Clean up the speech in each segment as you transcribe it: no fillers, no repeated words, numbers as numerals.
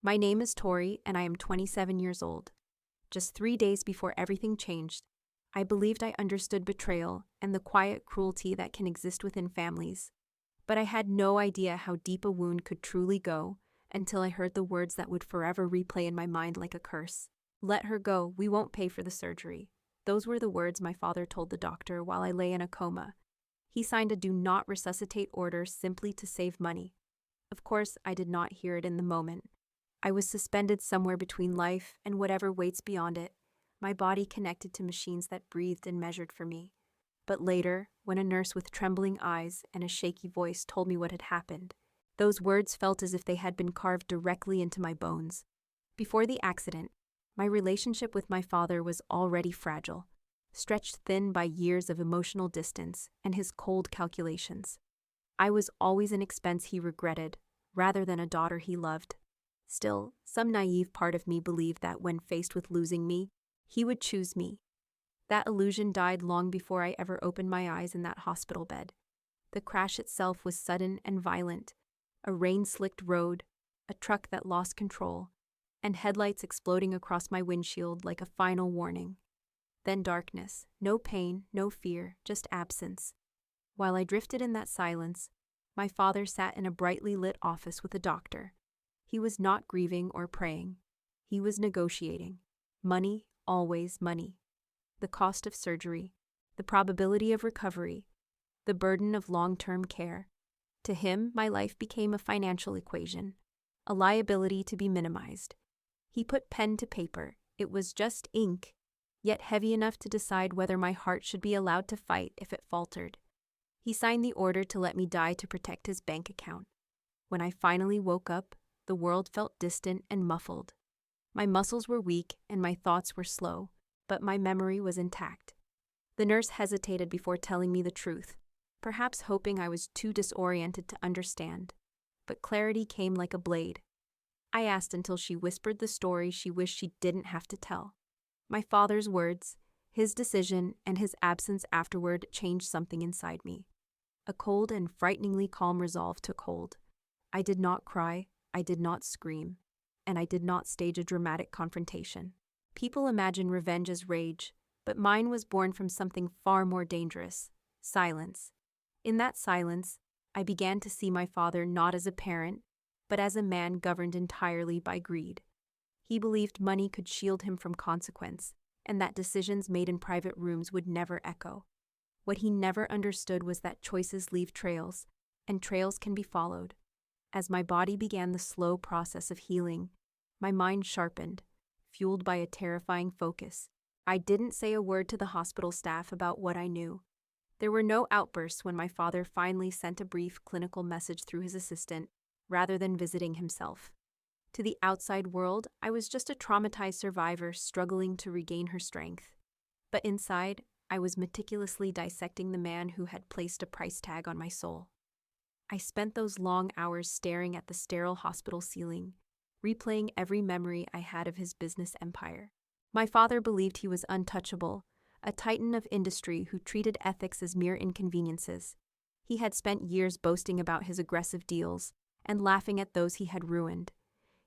My name is Tori, and I am 27 years old. Just 3 days before everything changed, I believed I understood betrayal and the quiet cruelty that can exist within families. But I had no idea how deep a wound could truly go until I heard the words that would forever replay in my mind like a curse. "Let her go, we won't pay for the surgery." Those were the words my father told the doctor while I lay in a coma. He signed a do not resuscitate order simply to save money. Of course, I did not hear it in the moment. I was suspended somewhere between life and whatever waits beyond it, my body connected to machines that breathed and measured for me. But later, when a nurse with trembling eyes and a shaky voice told me what had happened, those words felt as if they had been carved directly into my bones. Before the accident, my relationship with my father was already fragile, stretched thin by years of emotional distance and his cold calculations. I was always an expense he regretted, rather than a daughter he loved. Still, some naive part of me believed that when faced with losing me, he would choose me. That illusion died long before I ever opened my eyes in that hospital bed. The crash itself was sudden and violent. A rain-slicked road, a truck that lost control, and headlights exploding across my windshield like a final warning. Then darkness, no pain, no fear, just absence. While I drifted in that silence, my father sat in a brightly lit office with a doctor. He was not grieving or praying. He was negotiating. Money, always money. The cost of surgery, the probability of recovery, the burden of long-term care. To him, my life became a financial equation, a liability to be minimized. He put pen to paper. It was just ink, yet heavy enough to decide whether my heart should be allowed to fight if it faltered. He signed the order to let me die to protect his bank account. When I finally woke up, the world felt distant and muffled. My muscles were weak and my thoughts were slow, but my memory was intact. The nurse hesitated before telling me the truth, perhaps hoping I was too disoriented to understand. But clarity came like a blade. I asked until she whispered the story she wished she didn't have to tell. My father's words, his decision, and his absence afterward changed something inside me. A cold and frighteningly calm resolve took hold. I did not cry, I did not scream, and I did not stage a dramatic confrontation. People imagine revenge as rage, but mine was born from something far more dangerous: silence. In that silence, I began to see my father not as a parent, but as a man governed entirely by greed. He believed money could shield him from consequence, and that decisions made in private rooms would never echo. What he never understood was that choices leave trails, and trails can be followed. As my body began the slow process of healing, my mind sharpened, fueled by a terrifying focus. I didn't say a word to the hospital staff about what I knew. There were no outbursts when my father finally sent a brief clinical message through his assistant, rather than visiting himself. To the outside world, I was just a traumatized survivor struggling to regain her strength. But inside, I was meticulously dissecting the man who had placed a price tag on my soul. I spent those long hours staring at the sterile hospital ceiling, replaying every memory I had of his business empire. My father believed he was untouchable, a titan of industry who treated ethics as mere inconveniences. He had spent years boasting about his aggressive deals and laughing at those he had ruined.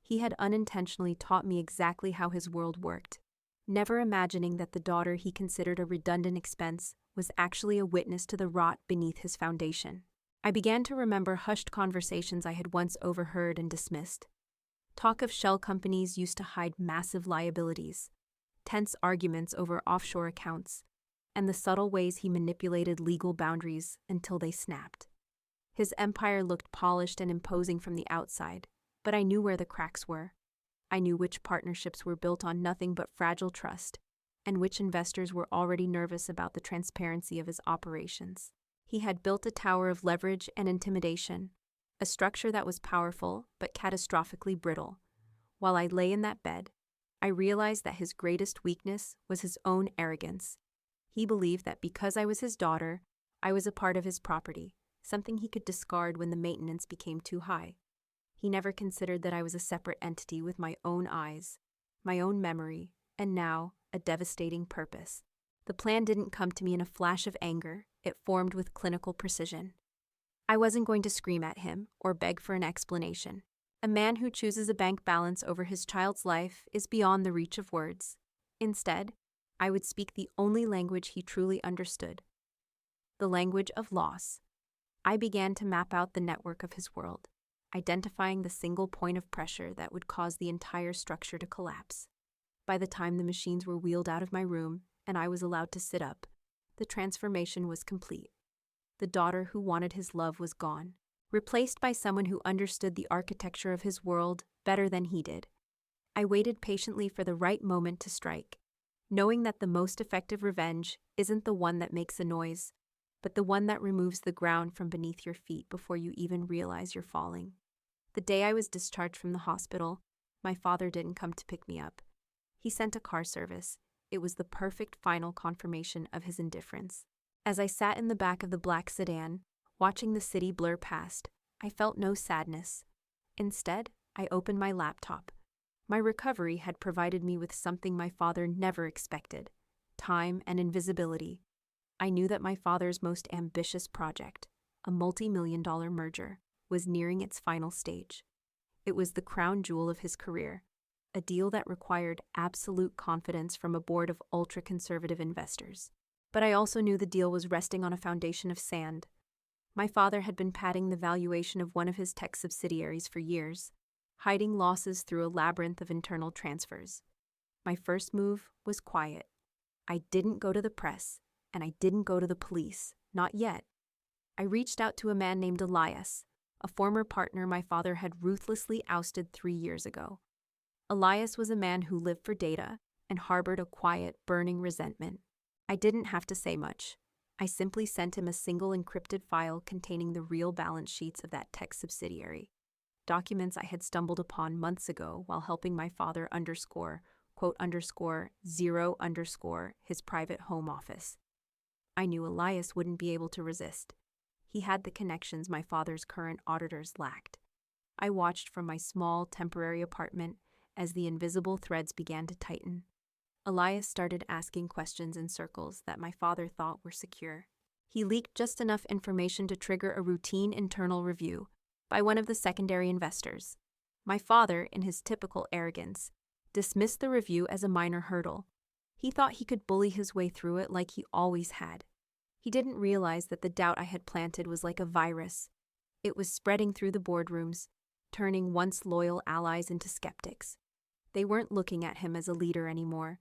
He had unintentionally taught me exactly how his world worked, never imagining that the daughter he considered a redundant expense was actually a witness to the rot beneath his foundation. I began to remember hushed conversations I had once overheard and dismissed. Talk of shell companies used to hide massive liabilities, tense arguments over offshore accounts, and the subtle ways he manipulated legal boundaries until they snapped. His empire looked polished and imposing from the outside, but I knew where the cracks were. I knew which partnerships were built on nothing but fragile trust, and which investors were already nervous about the transparency of his operations. He had built a tower of leverage and intimidation, a structure that was powerful but catastrophically brittle. While I lay in that bed, I realized that his greatest weakness was his own arrogance. He believed that because I was his daughter, I was a part of his property, something he could discard when the maintenance became too high. He never considered that I was a separate entity with my own eyes, my own memory, and now a devastating purpose. The plan didn't come to me in a flash of anger. It formed with clinical precision. I wasn't going to scream at him or beg for an explanation. A man who chooses a bank balance over his child's life is beyond the reach of words. Instead, I would speak the only language he truly understood: the language of loss. I began to map out the network of his world, identifying the single point of pressure that would cause the entire structure to collapse. By the time the machines were wheeled out of my room and I was allowed to sit up, the transformation was complete. The daughter who wanted his love was gone, replaced by someone who understood the architecture of his world better than he did. I waited patiently for the right moment to strike, knowing that the most effective revenge isn't the one that makes a noise, but the one that removes the ground from beneath your feet before you even realize you're falling. The day I was discharged from the hospital, my father didn't come to pick me up. He sent a car service. It was the perfect final confirmation of his indifference. As I sat in the back of the black sedan, watching the city blur past, I felt no sadness. Instead, I opened my laptop. My recovery had provided me with something my father never expected: time and invisibility. I knew that my father's most ambitious project, a multi-million-dollar merger, was nearing its final stage. It was the crown jewel of his career, a deal that required absolute confidence from a board of ultra-conservative investors. But I also knew the deal was resting on a foundation of sand. My father had been padding the valuation of one of his tech subsidiaries for years, hiding losses through a labyrinth of internal transfers. My first move was quiet. I didn't go to the press, and I didn't go to the police, not yet. I reached out to a man named Elias, a former partner my father had ruthlessly ousted 3 years ago. Elias was a man who lived for data and harbored a quiet, burning resentment. I didn't have to say much. I simply sent him a single encrypted file containing the real balance sheets of that tech subsidiary, documents I had stumbled upon months ago while helping my father _0_ his private home office. I knew Elias wouldn't be able to resist. He had the connections my father's current auditors lacked. I watched from my small, temporary apartment as the invisible threads began to tighten. Elias started asking questions in circles that my father thought were secure. He leaked just enough information to trigger a routine internal review by one of the secondary investors. My father, in his typical arrogance, dismissed the review as a minor hurdle. He thought he could bully his way through it like he always had. He didn't realize that the doubt I had planted was like a virus. It was spreading through the boardrooms, turning once loyal allies into skeptics. They weren't looking at him as a leader anymore.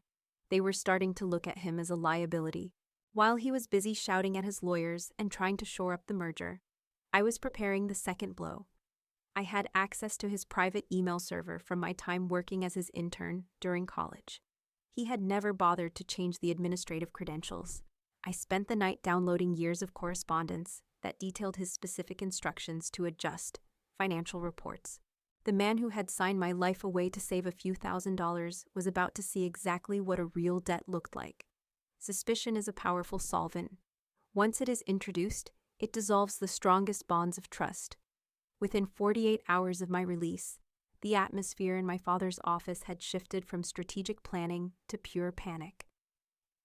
They were starting to look at him as a liability. While he was busy shouting at his lawyers and trying to shore up the merger, I was preparing the second blow. I had access to his private email server from my time working as his intern during college. He had never bothered to change the administrative credentials. I spent the night downloading years of correspondence that detailed his specific instructions to adjust financial reports. The man who had signed my life away to save a few $1,000s was about to see exactly what a real debt looked like. Suspicion is a powerful solvent. Once it is introduced, it dissolves the strongest bonds of trust. Within 48 hours of my release, the atmosphere in my father's office had shifted from strategic planning to pure panic.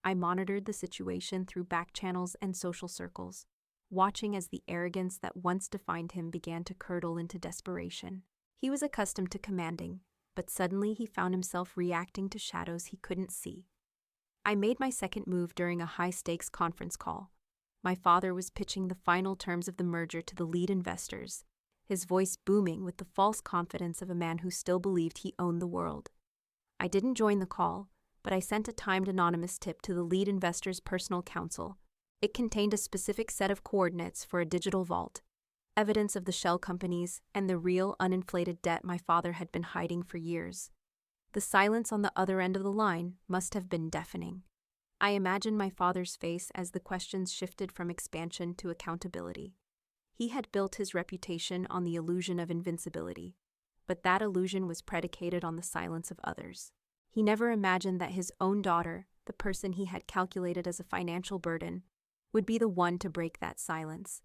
I monitored the situation through back channels and social circles, watching as the arrogance that once defined him began to curdle into desperation. He was accustomed to commanding, but suddenly he found himself reacting to shadows he couldn't see. I made my second move during a high-stakes conference call. My father was pitching the final terms of the merger to the lead investors, his voice booming with the false confidence of a man who still believed he owned the world. I didn't join the call, but I sent a timed anonymous tip to the lead investor's personal counsel. It contained a specific set of coordinates for a digital vault, evidence of the shell companies and the real uninflated debt my father had been hiding for years. The silence on the other end of the line must have been deafening. I imagined my father's face as the questions shifted from expansion to accountability. He had built his reputation on the illusion of invincibility, but that illusion was predicated on the silence of others. He never imagined that his own daughter, the person he had calculated as a financial burden, would be the one to break that silence.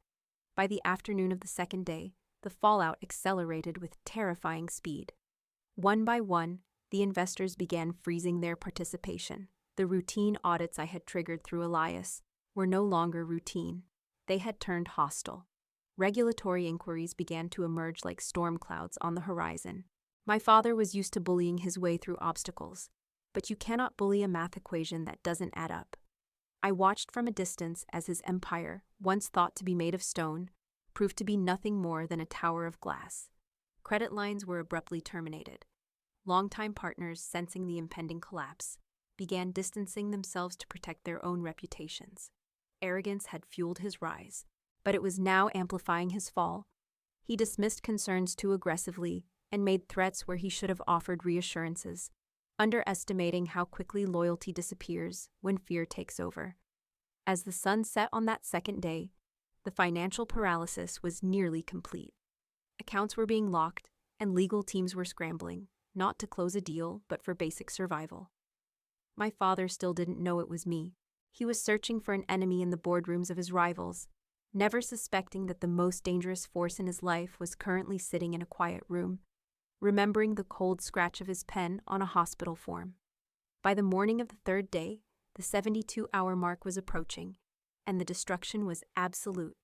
By the afternoon of the second day, the fallout accelerated with terrifying speed. One by one, the investors began freezing their participation. The routine audits I had triggered through Elias were no longer routine. They had turned hostile. Regulatory inquiries began to emerge like storm clouds on the horizon. My father was used to bullying his way through obstacles, but you cannot bully a math equation that doesn't add up. I watched from a distance as his empire, once thought to be made of stone, proved to be nothing more than a tower of glass. Credit lines were abruptly terminated. Longtime partners, sensing the impending collapse, began distancing themselves to protect their own reputations. Arrogance had fueled his rise, but it was now amplifying his fall. He dismissed concerns too aggressively and made threats where he should have offered reassurances, underestimating how quickly loyalty disappears when fear takes over. As the sun set on that second day, the financial paralysis was nearly complete. Accounts were being locked, and legal teams were scrambling, not to close a deal, but for basic survival. My father still didn't know it was me. He was searching for an enemy in the boardrooms of his rivals, never suspecting that the most dangerous force in his life was currently sitting in a quiet room, remembering the cold scratch of his pen on a hospital form. By the morning of the third day, the 72-hour mark was approaching, and the destruction was absolute.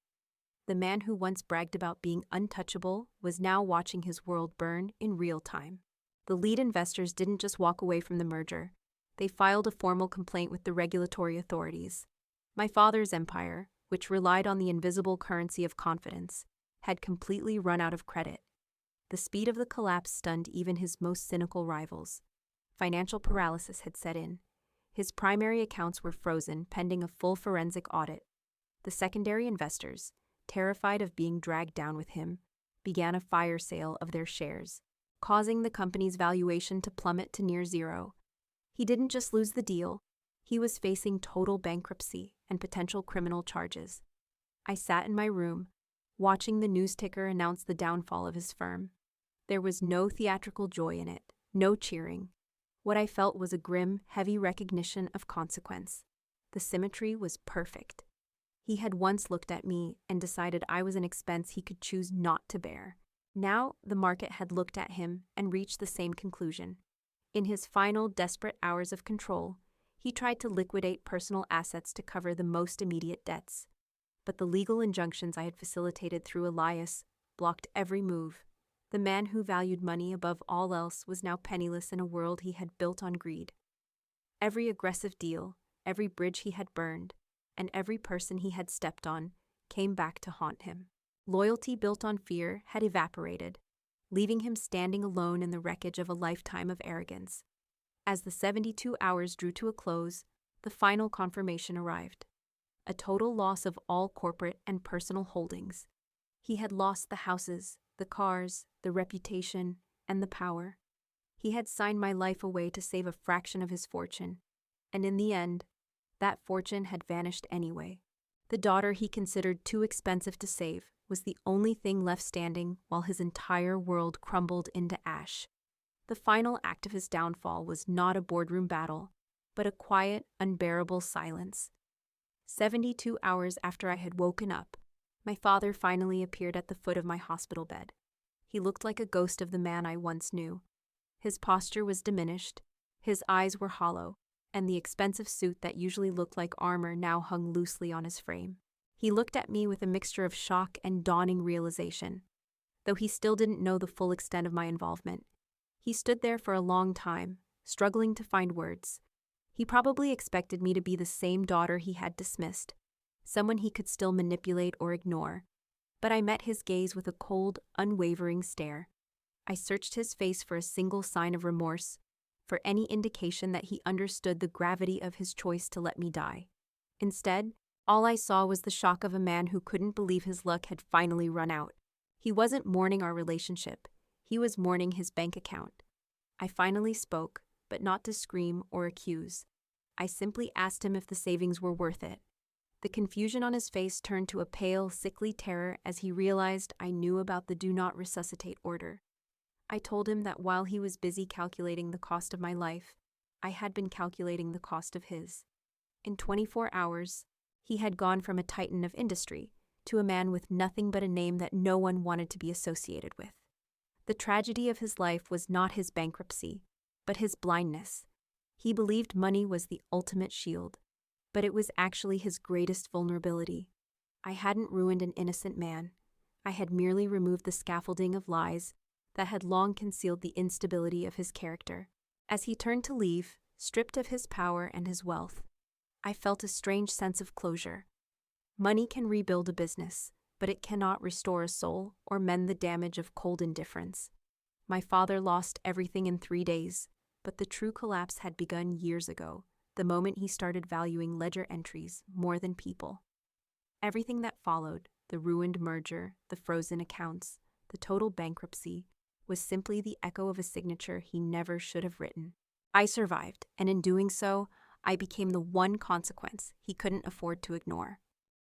The man who once bragged about being untouchable was now watching his world burn in real time. The lead investors didn't just walk away from the merger. They filed a formal complaint with the regulatory authorities. My father's empire, which relied on the invisible currency of confidence, had completely run out of credit. The speed of the collapse stunned even his most cynical rivals. Financial paralysis had set in. His primary accounts were frozen pending a full forensic audit. The secondary investors, terrified of being dragged down with him, began a fire sale of their shares, causing the company's valuation to plummet to near zero. He didn't just lose the deal, he was facing total bankruptcy and potential criminal charges. I sat in my room, watching the news ticker announce the downfall of his firm. There was no theatrical joy in it, no cheering. What I felt was a grim, heavy recognition of consequence. The symmetry was perfect. He had once looked at me and decided I was an expense he could choose not to bear. Now the market had looked at him and reached the same conclusion. In his final desperate hours of control, he tried to liquidate personal assets to cover the most immediate debts. But the legal injunctions I had facilitated through Elias blocked every move. The man who valued money above all else was now penniless in a world he had built on greed. Every aggressive deal, every bridge he had burned, and every person he had stepped on came back to haunt him. Loyalty built on fear had evaporated, leaving him standing alone in the wreckage of a lifetime of arrogance. As the 72 hours drew to a close, the final confirmation arrived. A total loss of all corporate and personal holdings. He had lost the houses, the cars, the reputation, and the power. He had signed my life away to save a fraction of his fortune, and in the end, that fortune had vanished anyway. The daughter he considered too expensive to save was the only thing left standing while his entire world crumbled into ash. The final act of his downfall was not a boardroom battle, but a quiet, unbearable silence. 72 hours after I had woken up, my father finally appeared at the foot of my hospital bed. He looked like a ghost of the man I once knew. His posture was diminished, his eyes were hollow, and the expensive suit that usually looked like armor now hung loosely on his frame. He looked at me with a mixture of shock and dawning realization. Though he still didn't know the full extent of my involvement, he stood there for a long time, struggling to find words. He probably expected me to be the same daughter he had dismissed, someone he could still manipulate or ignore. But I met his gaze with a cold, unwavering stare. I searched his face for a single sign of remorse, for any indication that he understood the gravity of his choice to let me die. Instead, all I saw was the shock of a man who couldn't believe his luck had finally run out. He wasn't mourning our relationship. He was mourning his bank account. I finally spoke, but not to scream or accuse. I simply asked him if the savings were worth it. The confusion on his face turned to a pale, sickly terror as he realized I knew about the Do Not Resuscitate order. I told him that while he was busy calculating the cost of my life, I had been calculating the cost of his. In 24 hours, he had gone from a titan of industry to a man with nothing but a name that no one wanted to be associated with. The tragedy of his life was not his bankruptcy, but his blindness. He believed money was the ultimate shield, but it was actually his greatest vulnerability. I hadn't ruined an innocent man. I had merely removed the scaffolding of lies that had long concealed the instability of his character. As he turned to leave, stripped of his power and his wealth, I felt a strange sense of closure. Money can rebuild a business, but it cannot restore a soul or mend the damage of cold indifference. My father lost everything in 3 days, but the true collapse had begun years ago, the moment he started valuing ledger entries more than people. Everything that followed, the ruined merger, the frozen accounts, the total bankruptcy, was simply the echo of a signature he never should have written. I survived, and in doing so, I became the one consequence he couldn't afford to ignore.